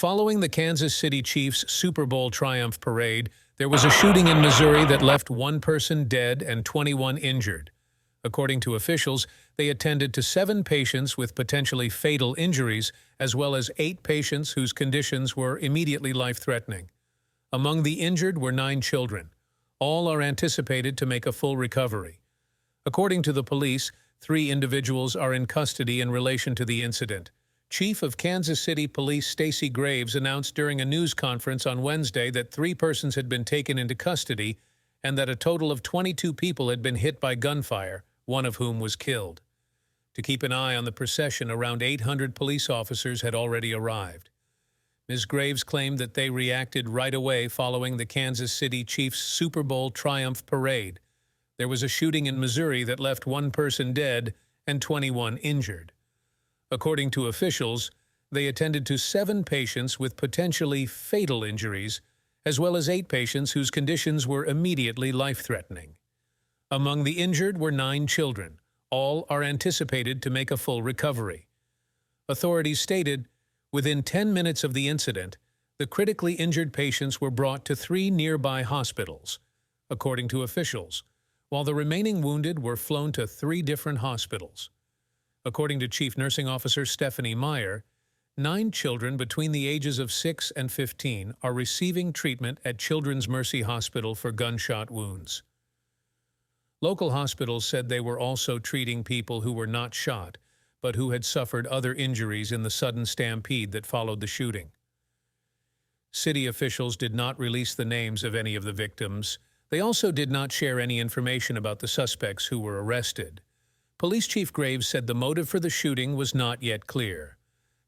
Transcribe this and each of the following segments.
Following the Kansas City Chiefs Super Bowl triumph parade, there was a shooting in Missouri that left one person dead and 21 injured. According to officials, they attended to 7 patients with potentially fatal injuries, as well as 8 patients whose conditions were immediately life-threatening. Among the injured were 9 children. All are anticipated to make a full recovery. According to the police, 3 individuals are in custody in relation to the incident. Chief of Kansas City Police Stacey Graves announced during a news conference on Wednesday that 3 persons had been taken into custody and that a total of 22 people had been hit by gunfire, one of whom was killed. To keep an eye on the procession, around 800 police officers had already arrived. Ms. Graves claimed that they reacted right away following the Kansas City Chiefs Super Bowl triumph parade. There was a shooting in Missouri that left 1 person dead and 21 injured. According to officials, they attended to 7 patients with potentially fatal injuries, as well as 8 patients whose conditions were immediately life-threatening. Among the injured were 9 children. All are anticipated to make a full recovery. Authorities stated, within 10 minutes of the incident, the critically injured patients were brought to 3 nearby hospitals, according to officials, while the remaining wounded were flown to 3 different hospitals. According to Chief Nursing Officer Stephanie Meyer, 9 children between the ages of 6 and 15 are receiving treatment at Children's Mercy Hospital for gunshot wounds. Local hospitals said they were also treating people who were not shot, but who had suffered other injuries in the sudden stampede that followed the shooting. City officials did not release the names of any of the victims. They also did not share any information about the suspects who were arrested. Police Chief Graves said the motive for the shooting was not yet clear.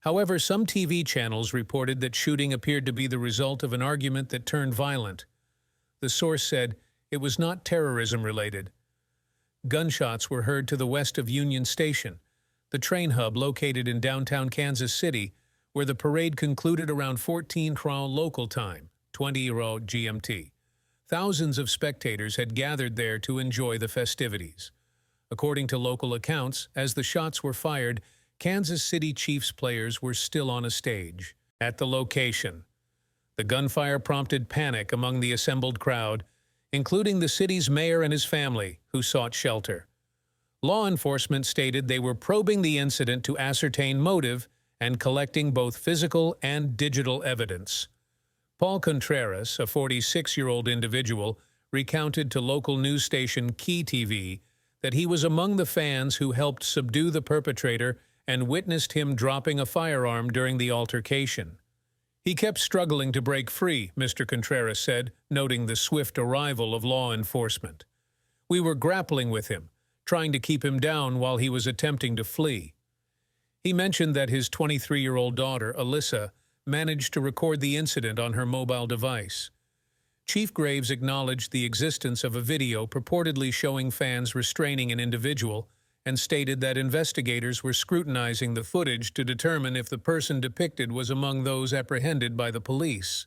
However, some TV channels reported that shooting appeared to be the result of an argument that turned violent. The source said it was not terrorism-related. Gunshots were heard to the west of Union Station, the train hub located in downtown Kansas City, where the parade concluded around 14:00 local time, 20:00 GMT. Thousands of spectators had gathered there to enjoy the festivities. According to local accounts, as the shots were fired, Kansas City Chiefs players were still on a stage. At the location, the gunfire prompted panic among the assembled crowd, including the city's mayor and his family, who sought shelter. Law enforcement stated they were probing the incident to ascertain motive and collecting both physical and digital evidence. Paul Contreras, a 46-year-old individual, recounted to local news station Key TV that he was among the fans who helped subdue the perpetrator and witnessed him dropping a firearm during the altercation. He kept struggling to break free, Mr. Contreras said, noting the swift arrival of law enforcement. We were grappling with him, trying to keep him down while he was attempting to flee. He mentioned that his 23-year-old daughter, Alyssa, managed to record the incident on her mobile device. Chief Graves acknowledged the existence of a video purportedly showing fans restraining an individual and stated that investigators were scrutinizing the footage to determine if the person depicted was among those apprehended by the police.